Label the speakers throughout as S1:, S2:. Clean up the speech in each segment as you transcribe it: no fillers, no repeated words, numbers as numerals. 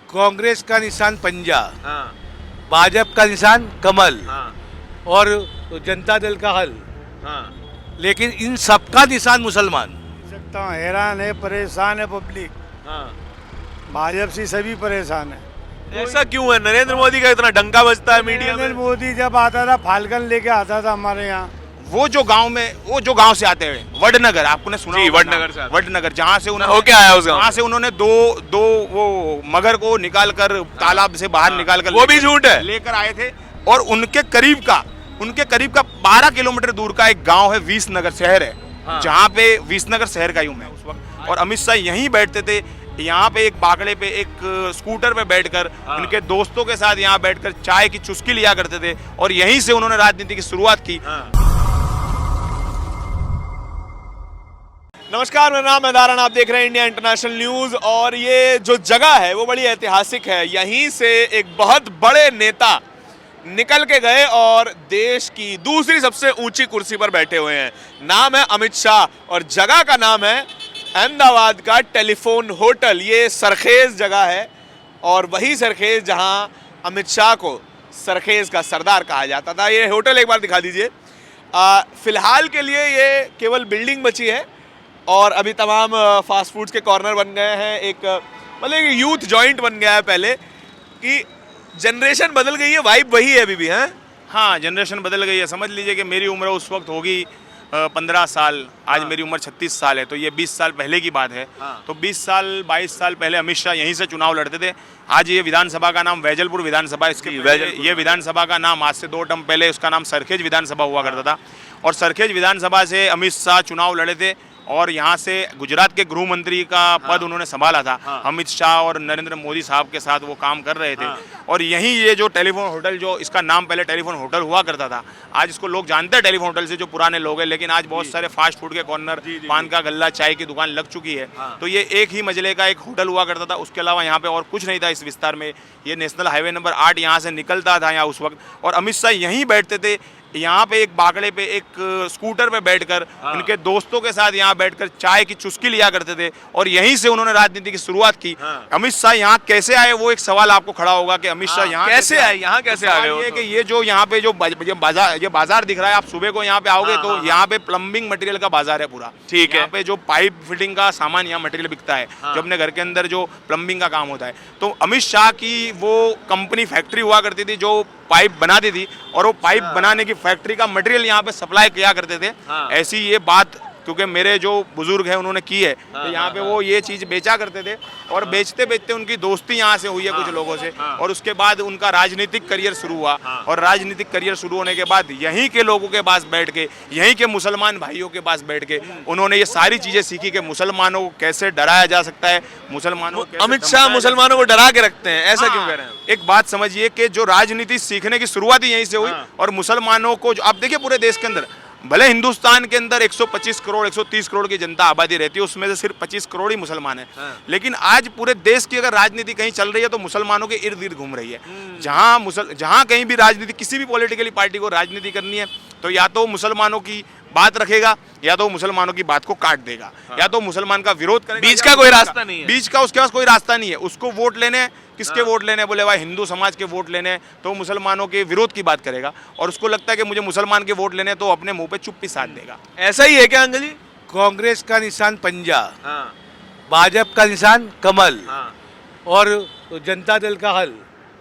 S1: कांग्रेस का निशान पंजा,
S2: हाँ
S1: भाजपा का निशान कमल
S2: हाँ
S1: और जनता दल का हल,
S2: हाँ।
S1: लेकिन इन सबका निशान मुसलमान।
S3: सकता हूँ, हैरान है, परेशान है पब्लिक।
S2: हाँ।
S3: भाजपा से सभी परेशान है।
S2: ऐसा क्यों है? नरेंद्र मोदी का इतना डंका बजता है मीडिया
S3: नरेंद्र
S2: में।
S3: मोदी जब आता था फाल्कन लेके आता था हमारे यहाँ।
S4: वो जो गांव से आते हैं, वडनगर, आपने सुना
S2: जी,
S4: होगा
S2: वडनगर
S4: नाम।
S2: से आते हैं।
S4: वडनगर, जहाँ से उन्होंने
S2: होके आया उस गांव
S4: वहाँ से उन्होंने दो वो मगर को निकाल कर तालाब से बाहर निकाल कर
S2: वो भी झूठ है।
S4: लेकर आए थे। और उनके करीब का 12 किलोमीटर दूर का एक गांव है, विसनगर शहर है,
S2: हाँ।
S4: जहाँ पे विसनगर शहर का ही हूँ मैं उस वक्त। और अमित शाह यहीं बैठते थे, यहाँ पे एक बागड़े पे एक स्कूटर पे बैठकर
S2: हाँ।
S4: उनके दोस्तों के साथ यहाँ बैठकर चाय की चुस्की लिया करते थे, और यहीं से उन्होंने राजनीति की शुरुआत की।
S2: नमस्कार, मेरा नाम है दारण, आप देख रहे हैं इंडिया इंटरनेशनल न्यूज। और ये जो जगह है वो बड़ी ऐतिहासिक है। यहीं से एक बहुत बड़े नेता निकल के गए और देश की दूसरी सबसे ऊंची कुर्सी पर बैठे हुए हैं। नाम है अमित शाह और जगह का नाम है अहमदाबाद का टेलीफोन होटल। ये सरखेज जगह है और वही सरखेज जहां अमित शाह को सरखेज का सरदार कहा जाता था। ये होटल एक बार दिखा दीजिए। फिलहाल के लिए ये केवल बिल्डिंग बची है और अभी तमाम फास्ट फूड्स के कॉर्नर बन गए हैं। एक मतलब यूथ जॉइंट बन गया है। पहले कि जनरेशन बदल गई है, वाइब वही है अभी भी है।
S4: हाँ, जनरेशन बदल गई है। समझ लीजिए कि मेरी उम्र उस वक्त होगी 15 साल, आज
S2: हाँ।
S4: मेरी उम्र 36 साल है, तो ये 20 साल पहले की बात है।
S2: हाँ।
S4: तो 20 साल 22 साल पहले अमित शाह यहीं से चुनाव लड़ते थे। आज ये विधानसभा का नाम वैजलपुर विधानसभा, इसके
S2: जी,
S4: पहले
S2: वैजलपुर।
S4: ये विधानसभा का नाम आज से 2 टर्म पहले उसका नाम सरखेज विधानसभा हुआ करता था। और सरखेज विधानसभा से अमित शाह चुनाव लड़े थे और यहाँ से गुजरात के गृह मंत्री का पद उन्होंने संभाला था।
S2: हाँ।
S4: अमित शाह और नरेंद्र मोदी साहब के साथ वो काम कर रहे थे।
S2: हाँ।
S4: और यहीं ये जो टेलीफोन होटल, जो इसका नाम पहले टेलीफोन होटल हुआ करता था, आज इसको लोग जानते हैं टेलीफोन होटल से, जो पुराने लोग हैं। लेकिन आज बहुत सारे फास्ट फूड के कॉर्नर, पान का गल्ला, चाय की दुकान लग चुकी है।
S2: हाँ।
S4: तो ये एक ही मंजिले का एक होटल हुआ करता था। उसके अलावा यहाँ पे और कुछ नहीं था इस विस्तार में। ये नेशनल हाईवे नंबर 8 यहाँ से निकलता था यहाँ उस वक्त। और अमित शाह यहीं बैठते थे, यहाँ पे एक बागड़े पे एक स्कूटर पे बैठकर उनके दोस्तों के साथ यहाँ बैठकर चाय की चुस्की लिया करते थे, और यहीं से उन्होंने राजनीति की शुरुआत की।
S2: हाँ।
S4: अमित शाह यहाँ कैसे आए, वो एक सवाल आपको खड़ा होगा कि अमित शाह यहाँ
S2: कैसे आए, यहाँ कैसे आ गए वो
S4: ये
S2: तो?
S4: कि ये जो यहाँ पे जो ये बाजार दिख रहा है, आप सुबह को यहाँ पे आओगे
S2: हाँ,
S4: तो
S2: हाँ,
S4: यहाँ पे प्लम्बिंग मटेरियल का बाजार है पूरा।
S2: ठीक है।
S4: यहाँ पे जो पाइप फिटिंग का सामान, यहाँ मटेरियल बिकता है,
S2: हाँ।
S4: जो अपने घर के अंदर जो प्लम्बिंग का काम होता है। तो अमित शाह की वो कंपनी, फैक्ट्री हुआ करती थी जो पाइप बनाती थी, और वो पाइप बनाने की फैक्ट्री का मटेरियल यहाँ पे सप्लाई किया करते थे।
S2: हाँ।
S4: ऐसी ये बात, क्योंकि मेरे जो बुजुर्ग हैं उन्होंने की है
S2: हाँ,
S4: कि यहाँ
S2: हाँ,
S4: पे वो ये चीज़ बेचा करते थे, और बेचते बेचते उनकी दोस्ती यहाँ से हुई है कुछ लोगों से।
S2: हाँ।
S4: और उसके बाद उनका राजनीतिक करियर शुरू हुआ।
S2: हाँ।
S4: और राजनीतिक करियर शुरू होने के बाद यहीं के लोगों के पास बैठ के, यहीं के मुसलमान भाइयों के पास बैठ के उन्होंने ये सारी चीज़ें सीखी कि मुसलमानों को कैसे डराया जा सकता है, मुसलमानों को कैसे
S2: अमित शाह
S4: धमकाया जा
S2: मुसलमानों को डरा के रखते हैं, ऐसा
S4: हाँ।
S2: क्यों कह रहे हैं?
S4: एक बात समझिए कि जो राजनीति सीखने की शुरुआत ही यहीं से हुई।
S2: हाँ।
S4: और मुसलमानों को आप देखिए पूरे देश के अंदर, भले हिंदुस्तान के अंदर 125 करोड़ 130 करोड़ की जनता आबादी रहती है, उसमें से सिर्फ 25 करोड़ ही मुसलमान है।
S2: हाँ।
S4: लेकिन आज पूरे देश की अगर राजनीति कहीं चल रही है तो मुसलमानों के इर्द गिर्द घूम रही है। जहां कहीं भी राजनीति, किसी भी पॉलिटिकली पार्टी को राजनीति करनी है, तो या तो मुसलमानों की बात रखेगा, या तो मुसलमानों की बात को काट देगा, या तो मुसलमान का विरोध करेगा।
S2: बीच
S4: या
S2: का कोई
S4: उसका-
S2: रास्ता नहीं है।
S4: बीच का उसके पास कोई रास्ता नहीं है। उसको वोट लेने हैं, किसके वोट लेने हैं? बोले भाई हिंदू समाज के वोट लेने हैं, तो मुसलमानों के विरोध की बात करेगा। और उसको लगता है कि मुझे मुसलमान के वोट लेने हैं, तो अपने मुंह पे चुप्पी साध देगा।
S2: ऐसा ही है क्या अंकल जी?
S1: कांग्रेस का निशान पंजा,
S2: हाँ
S1: भाजपा का निशान कमल
S2: हाँ
S1: और जनता दल का हल,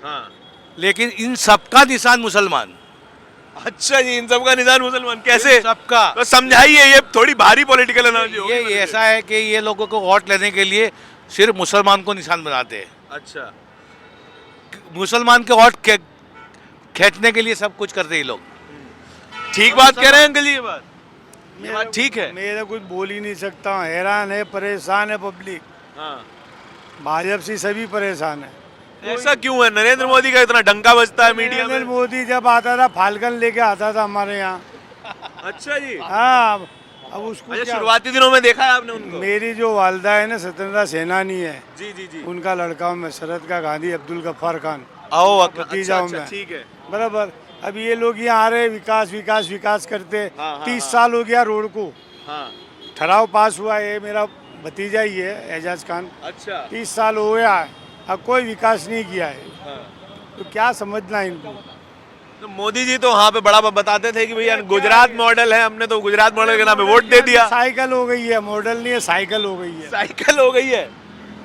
S2: हाँ।
S1: लेकिन इन सबका निशान मुसलमान।
S2: अच्छा जी, इन सबका निशान मुसलमान कैसे?
S1: सबका
S2: तो समझाइए, ये थोड़ी भारी पॉलिटिकल एनालॉजी हो
S1: ये ऐसा है कि ये लोगों को वोट लेने के लिए सिर्फ मुसलमान को निशान बनाते हैं।
S2: अच्छा,
S1: मुसलमान के वोट खींचने के लिए सब कुछ करते हैं ये लोग।
S2: ठीक बात कह रहे हैं अंकल जी। ये बात ठीक है।
S3: मेरा कुछ बोल ही नहीं सकता हूँ, हैरान है, परेशान है पब्लिक।
S2: हाँ।
S3: भाजपा से सभी परेशान है।
S2: ऐसा क्यों है? नरेंद्र मोदी का इतना डंका बजता है मीडिया
S3: नरेंद्र
S2: में।
S3: मोदी जब आता था फाल्कन लेके आता था हमारे यहाँ।
S2: अच्छा जी।
S3: हाँ, अब उसको
S2: अच्छा,
S3: क्या-
S2: शुरुआती दिनों में देखा है आपने उनको?
S3: मेरी जो वालदा है ना, स्वतंत्रता सेनानी है,
S2: जी जी जी।
S3: उनका लड़का हूँ मैं, शरद का गांधी अब्दुल गफ्फार खान।
S2: आओ
S3: भतीजा हूँ
S2: अच्छा,
S3: मैं।
S2: ठीक है।
S3: बराबर। अब ये लोग यहाँ आ रहे, विकास विकास विकास करते।
S2: हाँ,
S3: 30 साल हो गया रोड को,
S2: हाँ।
S3: ठहराव पास हुआ है। मेरा भतीजा ही है एजाज खान,
S2: अच्छा।
S3: 30 साल हो गया है। अब कोई विकास नहीं किया है, तो क्या समझना है इनको।
S2: तो मोदी जी तो वहाँ पे बड़ा बताते थे कि भैया गुजरात मॉडल है, हमने तो गुजरात मॉडल के नाम पे वोट दे दिया।
S3: साइकिल हो गई है, मॉडल नहीं है, साइकिल हो गई है।
S2: साइकिल हो गई है,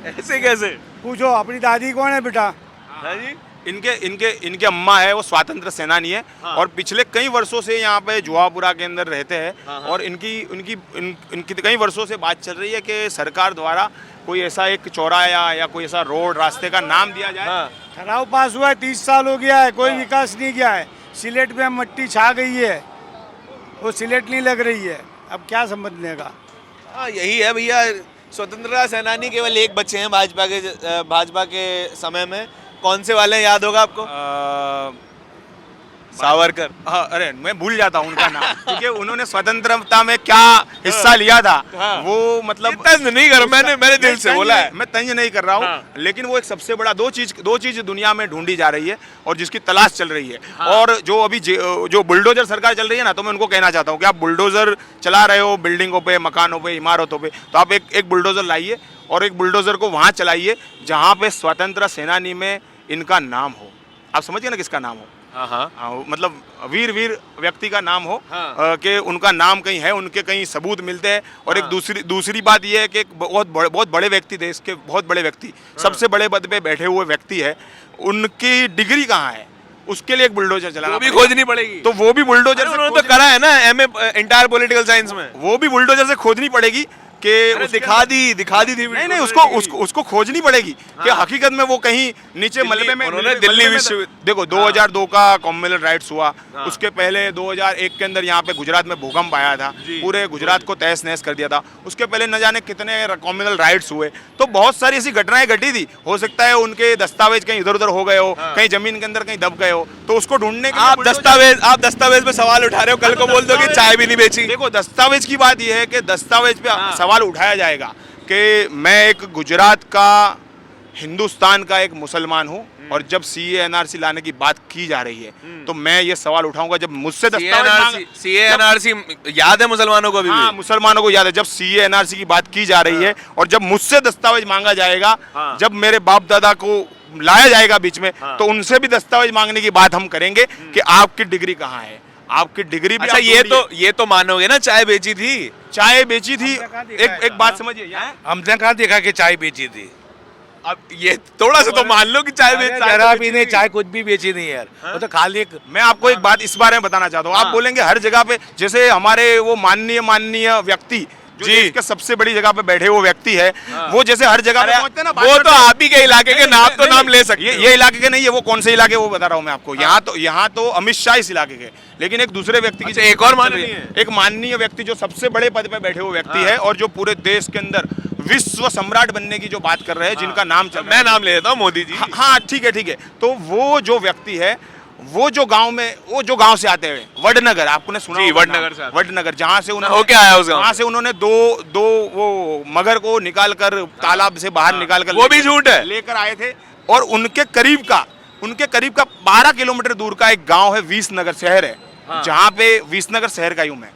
S2: ऐसे कैसे?
S3: पूछो अपनी दादी कौन है बेटा।
S2: हाँ जी,
S4: इनके अम्मा है, वो स्वातंत्र सेनानी है।
S2: हाँ।
S4: और पिछले कई वर्षों से यहाँ पे जुआपुरा के अंदर रहते हैं।
S2: हाँ।
S4: और इनकी कई वर्षों से बात चल रही है कि सरकार द्वारा कोई ऐसा एक चौराहा या कोई ऐसा रोड रास्ते का नाम दिया जाए।
S2: हाँ।
S3: ठहराव पास हुआ है, 30 साल हो गया है, कोई विकास नहीं किया है। सिलेट में मट्टी छा गई है, वो सिलेट नहीं लग रही है, अब क्या समझने का।
S2: हाँ यही है भैया, स्वतंत्रता सेनानी केवल एक बच्चे हैं भाजपा के समय में। कौन से वाले हैं, याद होगा आपको? सावरकर।
S4: हाँ, अरे मैं भूल जाता हूँ उनका नाम क्योंकि उन्होंने स्वतंत्रता में क्या हिस्सा लिया था।
S2: हाँ।
S4: वो मतलब
S2: तंज नहीं कर, मैंने दिल से बोला है।
S4: मैं तंज नहीं कर रहा हूँ।
S2: हाँ।
S4: लेकिन वो एक सबसे बड़ा दो चीज दुनिया में ढूंढी जा रही है और जिसकी तलाश चल रही है। और जो अभी जो बुलडोजर सरकार चल रही है ना, तो मैं उनको कहना चाहता हूँ कि आप बुलडोजर चला रहे हो बिल्डिंगों पे, मकानों पे, इमारतों पे, तो आप एक बुलडोजर लाइए और एक बुलडोजर को वहाँ चलाइए जहाँ पे स्वतंत्रता सेनानी में इनका नाम हो। आप समझिए ना किसका नाम हो। हाँ, मतलब वीर व्यक्ति का नाम हो।
S2: हाँ।
S4: कि उनका नाम कहीं है, उनके कहीं सबूत मिलते हैं। और
S2: हाँ।
S4: एक दूसरी बात यह है कि एक बहुत बड़े व्यक्ति, देश के बहुत बड़े व्यक्ति,
S2: हाँ।
S4: सबसे बड़े पद पे बैठे हुए व्यक्ति है, उनकी डिग्री कहाँ है, उसके लिए एक बुलडोजर चलाना
S2: वो भी
S4: पड़ेगा।
S2: खोजनी पड़ेगी।
S4: तो वो भी बुलडोजर से
S2: उन्होंने तो करा है ना एमए इंटायर पॉलिटिकल साइंस में।
S4: वो भी बुलडोजर से खोदनी पड़ेगी कि
S2: अरे
S4: उसके
S2: दिखा दी थी
S4: नहीं उसको खोजनी पड़ेगी कि हकीकत में वो कहीं नीचे मलबे में
S2: उन्होंने दिल्ली विश्वविद्यालय
S4: देखो 2002 का कॉमनवेल्थ राइट्स हुआ।
S2: हाँ।
S4: उसके पहले 2001 के अंदर यहाँ पे गुजरात में भूकंप आया था,
S2: जी।
S4: पूरे गुजरात को तहस नहस कर दिया था। उसके पहले न जाने कितने कॉमनवेल्थ राइट्स हुए। तो बहुत सारी ऐसी घटनाएं घटी थी। हो सकता है उनके दस्तावेज कहीं इधर उधर हो गए हो, कहीं जमीन के अंदर कहीं दब गए हो, तो उसको ढूंढने के लिए
S2: आप दस्तावेज पे सवाल उठा रहे हो, कल को बोल दो कि चाय भी नहीं बेची।
S4: देखो दस्तावेज की बात यह है कि दस्तावेज पे सवाल उठाया जाएगा कि मैं एक गुजरात का, हिंदुस्तान का एक मुसलमान हूं और जब सीए एनआरसी लाने की बात की जा रही है तो मैं ये सवाल उठाऊंगा जब मुझसे
S2: सीए एनआरसी याद है मुसलमानों को अभी
S4: हाँ,
S2: भी?
S4: मुसलमानों को याद है। जब सीए एनआरसी की बात की जा रही है और जब मुझसे दस्तावेज मांगा जाएगा,
S2: हाँ।
S4: जब मेरे बाप दादा को लाया जाएगा बीच में,
S2: हाँ।
S4: तो उनसे भी दस्तावेज मांगने की बात हम करेंगे कि आपकी डिग्री कहाँ है, आपकी डिग्री भी
S2: अच्छा ये तो मानोगे ना चाय बेची थी?
S4: चाय बेची थी। एक बात समझिए,
S1: हमने कहाँ देखा कि चाय बेची थी।
S2: अब ये थोड़ा सा तो मान लो कि चाय बेच
S1: जरा भी नहीं, चाय कुछ भी बेची नहीं यार। वो तो खाली एक
S4: मैं आपको एक बात इस बारे में बताना चाहता हूँ। आप
S2: हाँ।
S4: बोलेंगे हर जगह पे, जैसे हमारे वो माननीय व्यक्ति जो
S2: जी।
S4: देश के सबसे बड़ी जगह पे बैठे हुए व्यक्ति है, वो जैसे हर जगह पे पहुंचते हैं ना,
S2: वो तो आप ही के इलाके के नाम तो नाम ले सकते
S4: ये इलाके के नहीं है। वो कौन से इलाके, वो बता रहा हूँ मैं आपको। यहाँ तो अमित शाह इस इलाके के, लेकिन एक दूसरे व्यक्ति की
S2: अच्छा, एक और माननीय है।
S4: एक माननीय व्यक्ति जो सबसे बड़े पद पे बैठे हुए व्यक्ति
S2: हाँ।
S4: है और जो पूरे देश के अंदर विश्व सम्राट बनने की जो बात कर रहे हैं, जिनका नाम चल रहा है,
S2: मैं नाम ले लेता हूँ, मोदी जी।
S4: हाँ ठीक है। तो वो जो व्यक्ति है, वो जो गांव से आते हैं, वडनगर, आपने सुना
S2: जी,
S4: होगा
S2: वडनगर
S4: नाम।
S2: से आते हैं।
S4: वडनगर, जहाँ से उन्होंने
S2: होके आया उस गांव
S4: वहाँ से उन्होंने दो वो मगर को निकाल कर तालाब से बाहर निकाल कर
S2: वो भी झूठ है।
S4: लेकर आए थे। और उनके करीब का 12 किलोमीटर दूर का एक गाँव है, विसनगर शहर है, जहाँ पे विसनगर शहर का ही हूँ मैं।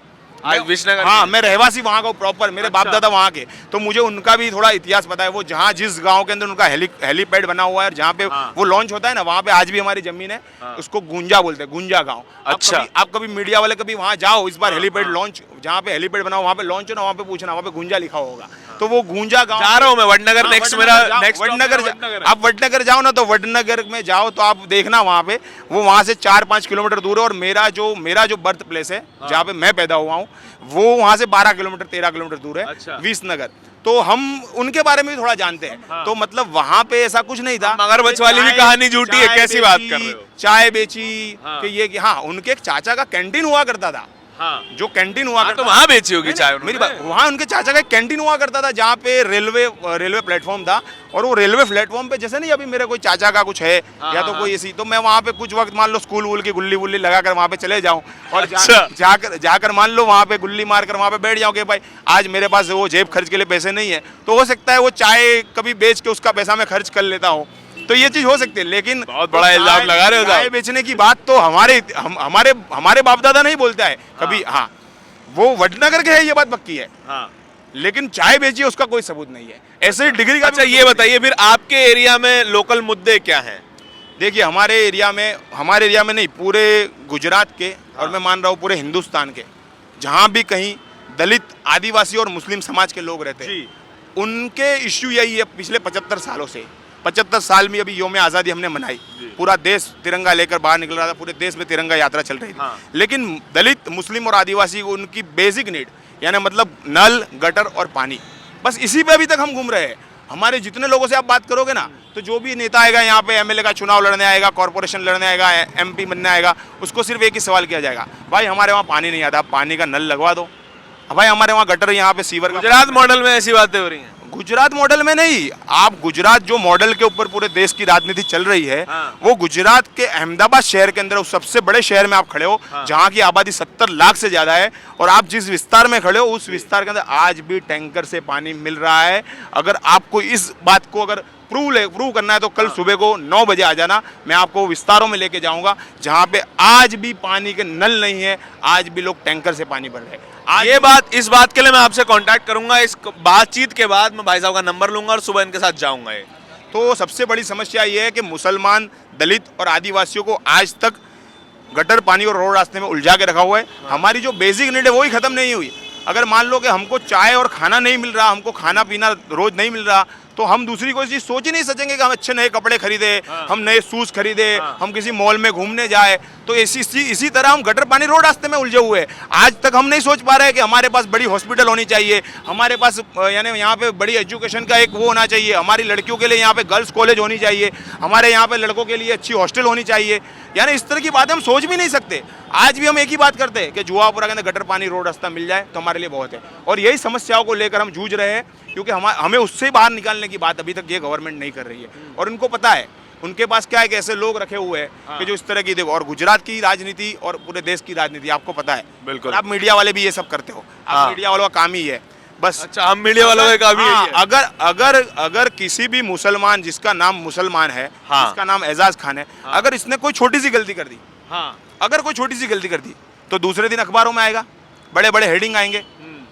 S2: विसनगर?
S4: हाँ, मैं रहवासी वहाँ का प्रॉपर, मेरे बाप दादा वहाँ के, तो मुझे उनका भी थोड़ा इतिहास पता है। वो जहाँ जिस गांव के अंदर उनका हेलीपैड बना हुआ है, जहाँ पे वो लॉन्च होता है ना, वहाँ पे आज भी हमारी जमीन है। उसको गुंजा बोलते हैं, गुंजा गांव।
S2: अच्छा।
S4: आप कभी मीडिया वाले कभी वहाँ जाओ, इस बार हेलीपैड लॉन्च, जहाँ पे हेलीपैड बना वहाँ पे लॉन्च हो ना, वहाँ पे पूछना, वहाँ पे गुंजा लिखा होगा। तो वो गुंजा गाँव
S2: जा रहा हूँ मैं वडनगर। नेक्स्ट मेरा नेक्स्ट
S4: वडनगर, आप वडनगर जाओ ना, तो वडनगर में जाओ तो आप देखना वहाँ पे, वो वहाँ से 4-5 किलोमीटर दूर है। और मेरा जो बर्थ प्लेस है, जहाँ पे मैं पैदा हुआ हूँ, वो वहाँ से 13 किलोमीटर दूर है।
S2: अच्छा।
S4: विसनगर। तो हम उनके बारे में भी थोड़ा जानते हैं। तो मतलब वहाँ पे ऐसा कुछ नहीं था।
S2: मगरमच्छ वाली भी कहानी झूठी है, कैसी बात कर रहे हो?
S4: चाय बेची कि हाँ, उनके एक चाचा का कैंटीन हुआ करता था। जो कैंटीन हुआ करता
S2: तो वहाँ बेची होगी चाय
S4: मेरी बात, वहाँ उनके चाचा का एक कैंटीन हुआ करता था, जहाँ पे रेलवे प्लेटफॉर्म था। और वो रेलवे प्लेटफॉर्म पे, जैसे नहीं अभी मेरे कोई चाचा का कुछ है या तो कोई ऐसी, तो मैं वहाँ पे कुछ वक्त मान लो स्कूल वूल की गुल्ली वुल्ली लगा कर वहाँ पे चले जाऊँ और जाकर मान लो वहाँ पे गुल्ली मार कर वहाँ पे बैठ जाऊँ कि भाई आज मेरे पास वो जेब खर्च के लिए पैसे नहीं है, तो हो सकता है वो चाय कभी बेच के उसका पैसा मैं खर्च कर लेता हूँ। तो ये चीज हो सकती है। लेकिन
S2: बहुत बड़ा इल्जाम लगा रहे हो
S4: चाय बेचने की बात तो हमारे बाप दादा नहीं बोलता है कभी। हाँ, वो वडनगर के है, ये बात पक्की है। लेकिन चाय बेचिए उसका कोई सबूत नहीं है। ऐसे डिग्री का
S2: अच्छा ये बताइए फिर आपके एरिया में लोकल मुद्दे क्या हैं?
S4: देखिए हमारे एरिया में नहीं, पूरे गुजरात के और मैं मान रहा हूँ पूरे हिंदुस्तान के जहाँ भी कहीं दलित, आदिवासी और मुस्लिम समाज के लोग रहते हैं, उनके इश्यू यही है पिछले 75 सालों से। 75 साल में अभी योम आज़ादी हमने मनाई, पूरा देश तिरंगा लेकर बाहर निकल रहा था, पूरे देश में तिरंगा यात्रा चल रही थी। लेकिन दलित, मुस्लिम और आदिवासी को उनकी बेसिक नीड यानी मतलब नल, गटर और पानी, बस इसी पे अभी तक हम घूम रहे हैं। हमारे जितने लोगों से आप बात करोगे ना, तो जो भी नेता आएगा यहाँ पे, एमएलए का चुनाव लड़ने आएगा, कॉर्पोरेशन लड़ने आएगा, एमपी बनने आएगा, उसको सिर्फ एक ही सवाल किया जाएगा, भाई हमारे वहाँ पानी नहीं आता, पानी का नल लगवा दो। भाई हमारे वहाँ गटर, यहाँ पे सीवर।
S2: गुजरात मॉडल में ऐसी बातें हो रही हैं?
S4: गुजरात मॉडल में नहीं, आप गुजरात जो मॉडल के ऊपर पूरे देश की राजनीति चल रही है, वो गुजरात के अहमदाबाद शहर के अंदर, उस सबसे बड़े शहर में आप खड़े हो, जहाँ की आबादी 70 लाख से ज्यादा है, और आप जिस विस्तार में खड़े हो उस विस्तार के अंदर आज भी टैंकर से पानी मिल रहा है। अगर आपको इस बात को अगर प्रूव करना है तो कल सुबह को 9 बजे आ जाना, मैं आपको विस्तारों में लेके जाऊंगा जहाँ पे आज भी पानी के नल नहीं है, आज भी लोग टैंकर से पानी भर रहे हैं।
S2: इस बात के लिए मैं आपसे कांटेक्ट करूंगा, इस बातचीत के बाद मैं भाई साहब का नंबर लूंगा और सुबह इनके साथ जाऊंगा।
S4: तो सबसे बड़ी समस्या ये है कि मुसलमान, दलित और आदिवासियों को आज तक गटर, पानी और रोड रास्ते में उलझा के रखा हुआ है। हमारी जो बेसिक नीड है वही खत्म नहीं हुई। अगर मान लो कि हमको चाय और खाना नहीं मिल रहा, हमको खाना पीना रोज नहीं मिल रहा, तो हम दूसरी कोई चीज सोच ही नहीं सकेंगे कि हम अच्छे नए कपड़े खरीदे, हम नए शूज खरीदे, हम किसी मॉल में घूमने जाए। तो इसी तरह हम गटर, पानी, रोड रास्ते में उलझे हुए हैं। आज तक हम नहीं सोच पा रहे हैं कि हमारे पास बड़ी हॉस्पिटल होनी चाहिए, हमारे पास यानी यहाँ पे बड़ी एजुकेशन का एक वो होना चाहिए, हमारी लड़कियों के लिए यहाँ पे गर्ल्स कॉलेज होनी चाहिए, हमारे यहाँ पे लड़कों के लिए अच्छी हॉस्टल होनी चाहिए। यानी इस तरह की बातें हम सोच भी नहीं सकते। आज भी हम एक ही बात करते हैं कि जुआपुरा के अंदर गटर, पानी, रोड रास्ता मिल जाए तो हमारे लिए बहुत है। और यही समस्याओं को लेकर हम जूझ रहे हैं, क्योंकि हमें उससे बाहर निकालने की बात अभी तक ये गवर्नमेंट नहीं कर रही है। और उनको पता है, उनके पास क्या है कि ऐसे लोग रखे हुए हैं कि जो इस तरह की देखो। और गुजरात की राजनीति और पूरे देश की राजनीति आपको पता है,
S2: बिल्कुल।
S4: आप मीडिया वाले भी ये सब करते हो, आप मीडिया वालों का काम ही है बस।
S2: अच्छा, हम मीडिया वालों का काम ही है।
S4: अगर किसी भी मुसलमान जिसका नाम मुसलमान है, जिसका नाम एजाज खान है, अगर इसने कोई छोटी सी गलती कर दी, अगर कोई छोटी सी गलती कर दी, तो दूसरे दिन अखबारों में आएगा, बड़े बड़े हेडिंग आएंगे,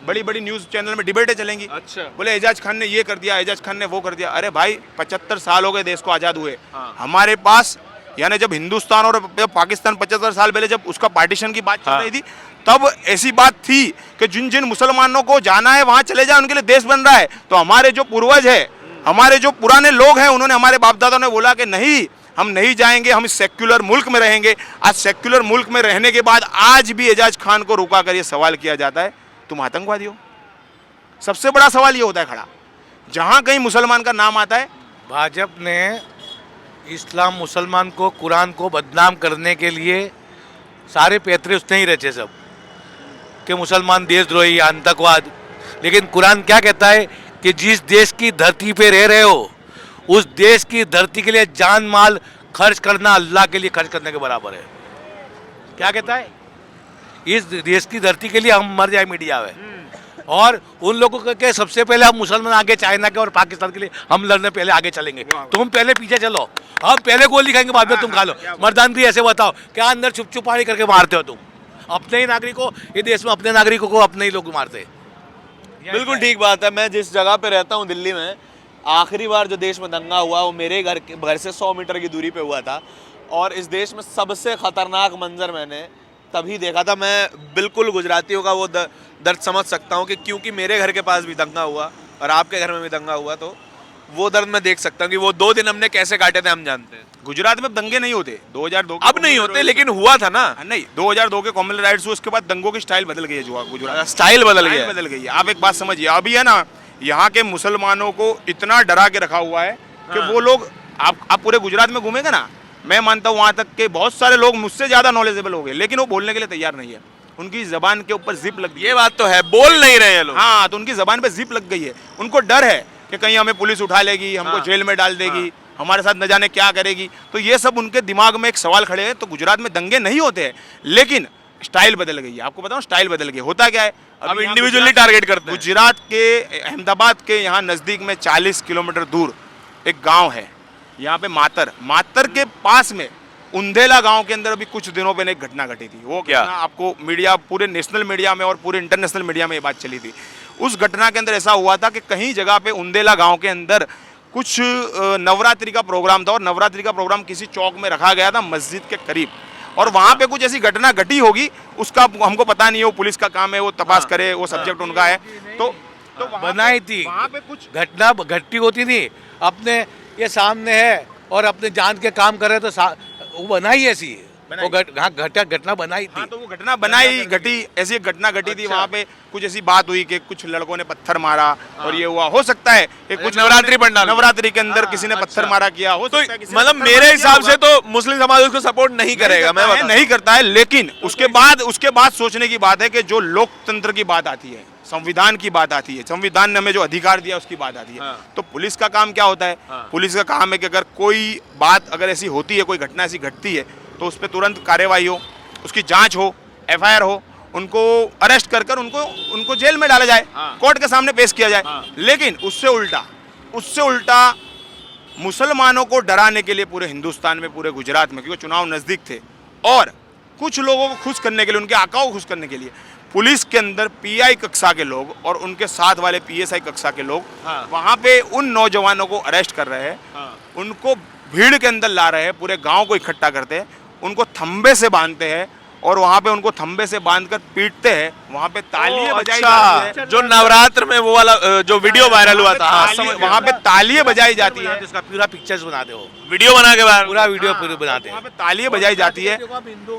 S4: बड़ी बड़ी न्यूज चैनल में डिबेटें चलेंगी।
S2: अच्छा।
S4: बोले एजाज खान ने ये कर दिया, एजाज खान ने वो कर दिया। अरे भाई 75 साल हो गए देश को आज़ाद हुए। हमारे पास यानी जब हिंदुस्तान और पाकिस्तान 75 साल पहले जब उसका पार्टीशन की बात चल रही थी, तब ऐसी बात थी कि जिन जिन मुसलमानों को जाना है वहां चले जाए, उनके लिए देश बन रहा है। तो हमारे जो पूर्वज है, हमारे जो पुराने लोग हैं, उन्होंने, हमारे बाप दादाओं ने बोला कि नहीं, हम नहीं जाएंगे, हम इस सेक्युलर मुल्क में रहेंगे। आज सेक्युलर मुल्क में रहने के बाद आज भी एजाज खान को रुका कर ये सवाल किया जाता है, तुम आतंकवादी हो। सबसे बड़ा सवाल ये होता है खड़ा, जहां कहीं मुसलमान का नाम आता है।
S1: भाजपा ने इस्लाम, मुसलमान को, कुरान को बदनाम करने के लिए सारे पैतरे उसने ही रचे सब, कि मुसलमान देशद्रोही, आतंकवाद। लेकिन कुरान क्या कहता है कि जिस देश की धरती पे रह रहे हो, उस देश की धरती के लिए जान माल खर्च करना अल्लाह के लिए खर्च करने के बराबर है। क्या कहता है? इस देश की धरती के लिए हम मर जाए मीडिया में, और उन लोगों के सबसे पहले हम मुसलमान आगे, चाइना के और पाकिस्तान के लिए हम लड़ने पहले आगे चलेंगे। तुम पहले पीछे चलो, हम पहले गोली खाएंगे, बाद में तुम खा लो। मर्दानगी ऐसे बताओ, क्या अंदर छुप छुपानी करके मारते हो तुम? अपने ही नागरिकों, ये देश में अपने नागरिकों को अपने ही लोग मारते हैं।
S2: बिल्कुल ठीक बात है। मैं जिस जगह पे रहता हूँ दिल्ली में, आखिरी बार जो देश में दंगा हुआ वो मेरे घर से 100 मीटर की दूरी पे हुआ था, और इस देश में सबसे खतरनाक मंजर मैंने तभी देखा था। मैं बिल्कुल गुजरातियों का वो दर्द समझ सकता हूँ कि क्योंकि मेरे घर के पास भी दंगा हुआ और आपके घर में भी दंगा हुआ, तो वो दर्द मैं देख सकता हूँ कि वो 2 दिन हमने कैसे काटे थे, हम जानते हैं।
S4: गुजरात में दंगे नहीं होते 2002
S2: अब नहीं होते, लेकिन हुआ था ना।
S4: नहीं, 2002 के कॉमन राइट्स हुए, उसके बाद दंगों की स्टाइल बदल गई है। जो गुजरात
S2: स्टाइल बदल
S4: गई है। आप एक बात समझिए, अभी है ना, यहाँ के मुसलमानों को इतना डरा के रखा हुआ है कि वो लोग, आप पूरे गुजरात में घूमेंगे ना, मैं मानता हूँ वहाँ तक के बहुत सारे लोग मुझसे ज़्यादा नॉलेजेबल हो गए, लेकिन वो बोलने के लिए तैयार नहीं है। उनकी जबान के ऊपर जिप लग गई।
S2: ये बात तो है, बोल नहीं रहे हैं लोग।
S4: हाँ, तो उनकी जबान पे जिप लग गई है। उनको डर है कि कहीं हमें पुलिस उठा लेगी, हमको जेल में डाल देगी, हमारे साथ न जाने क्या करेगी। तो ये सब उनके दिमाग में एक सवाल खड़े हैं। तो गुजरात में दंगे नहीं होते हैं, लेकिन स्टाइल बदल गई है। आपको बताऊं, स्टाइल बदल गई। होता क्या है,
S2: अब इंडिविजुअली टारगेट करते हैं।
S4: गुजरात के अहमदाबाद के यहाँ नज़दीक में 40 किलोमीटर दूर एक गाँव है, यहाँ पे मातर के पास में उंधेला गांव के अंदर अभी कुछ दिनों पहले एक घटना घटी थी। वो क्या आपको मीडिया, पूरे नेशनल मीडिया में और पूरे इंटरनेशनल मीडिया में ये बात चली थी। उस घटना के अंदर ऐसा हुआ था कि कहीं जगह पे उंदेला गांव के अंदर कुछ नवरात्रि का प्रोग्राम था और नवरात्रि का प्रोग्राम किसी चौक में रखा गया था मस्जिद के करीब, और वहाँ पे कुछ ऐसी घटना घटी होगी, उसका हमको पता नहीं है, वो पुलिस का काम है, वो तपास करे, वो सब्जेक्ट उनका है। तो
S1: बनाई थी
S4: वहाँ पे कुछ
S1: घटना घटी होती थी, अपने ये सामने है और अपने जान के काम कर रहे तो वो बनाई ऐसी है, वो घटना बनाई थी।
S4: हाँ, तो वो घटना बनाई घटी, ऐसी एक घटना घटी थी। वहाँ पे कुछ ऐसी बात हुई कि कुछ लड़कों ने पत्थर मारा और ये हुआ। हो सकता है कि कुछ
S2: नवरात्रि पंडाल
S4: नवरात्रि के अंदर किसी ने पत्थर मारा किया हो
S2: तो
S4: सकता है, किसी ने
S2: मतलब
S4: पत्थर
S2: मेरे
S4: मारा
S2: हिसाब
S4: किया
S2: से तो मुस्लिम समाज उसको सपोर्ट नहीं करेगा, मैं
S4: होगा।
S2: बता
S4: नहीं करता है, लेकिन उसके बाद सोचने की बात है कि जो लोकतंत्र की बात आती है, संविधान की बात आती है, संविधान ने हमें जो अधिकार दिया उसकी बात आती है।
S2: हाँ।
S4: तो पुलिस का काम क्या होता है? पुलिस का काम है कि अगर कोई बात अगर ऐसी होती है, कोई घटना ऐसी घटती है, तो उस पर तुरंत कार्रवाई हो, उसकी जांच हो, एफआईआर हो, उनको अरेस्ट कर उनको जेल में डाला जाए, कोर्ट के सामने पेश किया जाए। लेकिन उससे उल्टा मुसलमानों को डराने के लिए पूरे हिंदुस्तान में, पूरे गुजरात में, क्योंकि चुनाव नजदीक थे और कुछ लोगों को खुश करने के लिए, उनके आकाओं को खुश करने के लिए पुलिस के अंदर पीआई कक्षा के लोग और उनके साथ वाले पीएसआई कक्षा के लोग वहां पे उन नौजवानों को अरेस्ट कर रहे हैं, उनको भीड़ के अंदर ला रहे हैं, पूरे गांव को इकट्ठा करते हैं, उनको थंबे से बांधते हैं और वहां पे उनको थंबे से बांधकर पीटते हैं। वहां पे तालियां बजाई जाती है,
S2: जो नवरात्र में वो वाला जो वीडियो वायरल हुआ था,
S4: वहां पे तालियां बजाई जाती है,
S1: इसका पूरा पिक्चर्स बनाते हो,
S2: वीडियो बना के बाद
S1: पूरा वीडियो पूरे बनाते हैं।
S4: वहाँ पे तालियां बजाई जाती है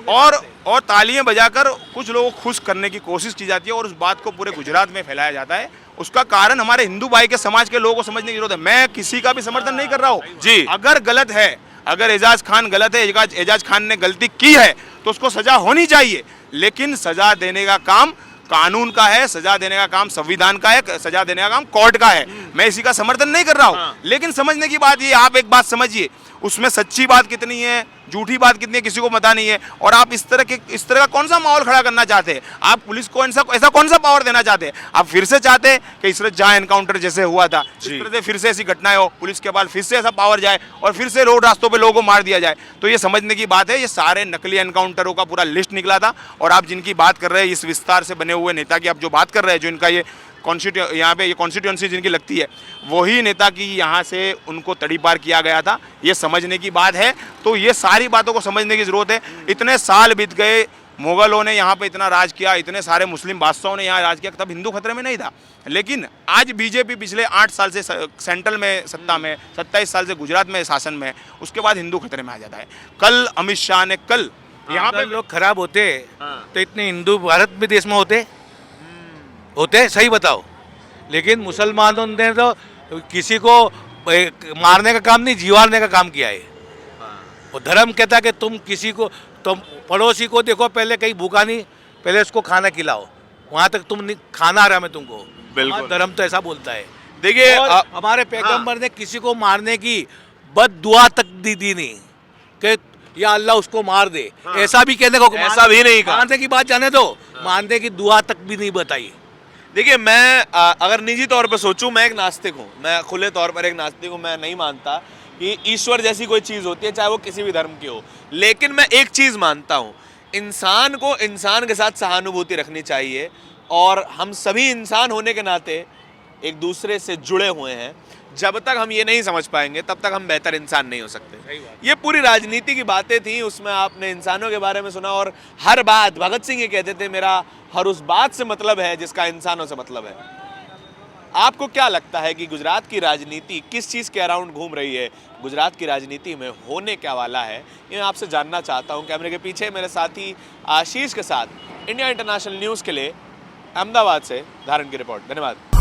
S4: और तालियां बजाकर कुछ लोगों को खुश करने की कोशिश की जाती है और उस बात को पूरे गुजरात में फैलाया जाता है। उसका कारण हमारे हिंदू भाई के समाज के लोगों को समझने की जरूरत है। मैं किसी का भी समर्थन नहीं कर रहा हूँ
S2: जी।
S4: अगर गलत है, अगर एजाज खान गलत है, एजाज खान ने गलती की है तो उसको सजा होनी चाहिए, लेकिन सजा देने का काम कानून का है, सजा देने का काम संविधान का है, सजा देने का काम कोर्ट का है। मैं इसी का समर्थन नहीं कर रहा हूँ, लेकिन समझने की बात ये, आप एक बात समझिए, उसमें सच्ची बात कितनी है, झूठी बात कितनी है, किसी को पता नहीं है। और आप इस तरह का कौन सा माहौल खड़ा करना चाहते हैं? आप पुलिस को ऐसा कौन सा पावर देना चाहते हैं? आप फिर से चाहते हैं कि इस जहां एनकाउंटर जैसे हुआ था, इस तरह से फिर से ऐसी घटनाएं हो, पुलिस के पास फिर से ऐसा पावर जाए और फिर से रोड रास्तों पे लोगों को मार दिया जाए? तो ये समझने की बात है, ये सारे नकली एनकाउंटरों का पूरा लिस्ट निकला था। और आप जिनकी बात कर रहे हैं, इस विस्तार से बने हुए नेता की आप जो बात कर रहे हैं, जो इनका ये यहाँ पे ये कॉन्स्टिट्यूंसी जिनकी लगती है, वही नेता की यहाँ से उनको तड़ीपार किया गया था, ये समझने की बात है। तो ये सारी बातों को समझने की ज़रूरत है। इतने साल बीत गए, मुग़लों ने यहाँ पे इतना राज किया, इतने सारे मुस्लिम बादशाहों ने यहाँ राज किया, तब हिंदू खतरे में नहीं था। लेकिन आज बीजेपी पिछले 8 साल से सेंट्रल में सत्ता में, 27 साल से गुजरात में शासन में, उसके बाद हिंदू खतरे में आ जाता है। कल अमित शाह ने यहाँ पे
S1: लोग खराब होते तो इतने हिंदू भारत में देश में होते सही बताओ। लेकिन मुसलमानों ने तो किसी को मारने का काम नहीं, जीवारने का काम किया है। वो धर्म कहता है कि तुम किसी को, तुम पड़ोसी को देखो, पहले कहीं भूखा नहीं, पहले उसको खाना खिलाओ, वहाँ तक तुम नहीं, खाना आ रहा मैं तुमको।
S2: बिल्कुल,
S1: धर्म तो ऐसा बोलता है।
S2: देखिए
S1: हमारे पैगंबर ने किसी को मारने की बद दुआ तक दी नहीं कि या अल्लाह उसको मार दे, ऐसा भी कहने को,
S2: ऐसा भी नहीं कहा।
S1: मारने की बात जाने दो, मारने की दुआ तक भी नहीं बताई।
S2: देखिए, मैं अगर निजी तौर पर सोचूं, मैं एक नास्तिक हूं, मैं खुले तौर पर एक नास्तिक हूं। मैं नहीं मानता कि ईश्वर जैसी कोई चीज़ होती है, चाहे वो किसी भी धर्म की हो। लेकिन मैं एक चीज़ मानता हूं, इंसान को इंसान के साथ सहानुभूति रखनी चाहिए और हम सभी इंसान होने के नाते एक दूसरे से जुड़े हुए हैं। जब तक हम ये नहीं समझ पाएंगे, तब तक हम बेहतर इंसान नहीं हो सकते। ये पूरी राजनीति की बातें थी, उसमें आपने इंसानों के बारे में सुना और हर बात, भगत सिंह ये कहते थे, मेरा हर उस बात से मतलब है जिसका इंसानों से मतलब है। आपको क्या लगता है कि गुजरात की राजनीति किस चीज़ के अराउंड घूम रही है? गुजरात की राजनीति में होने क्या वाला है, ये मैं आपसे जानना चाहता हूँ। कैमरे के पीछे मेरे साथी आशीष के साथ इंडिया इंटरनेशनल न्यूज़ के लिए अहमदाबाद से धारण की रिपोर्ट। धन्यवाद।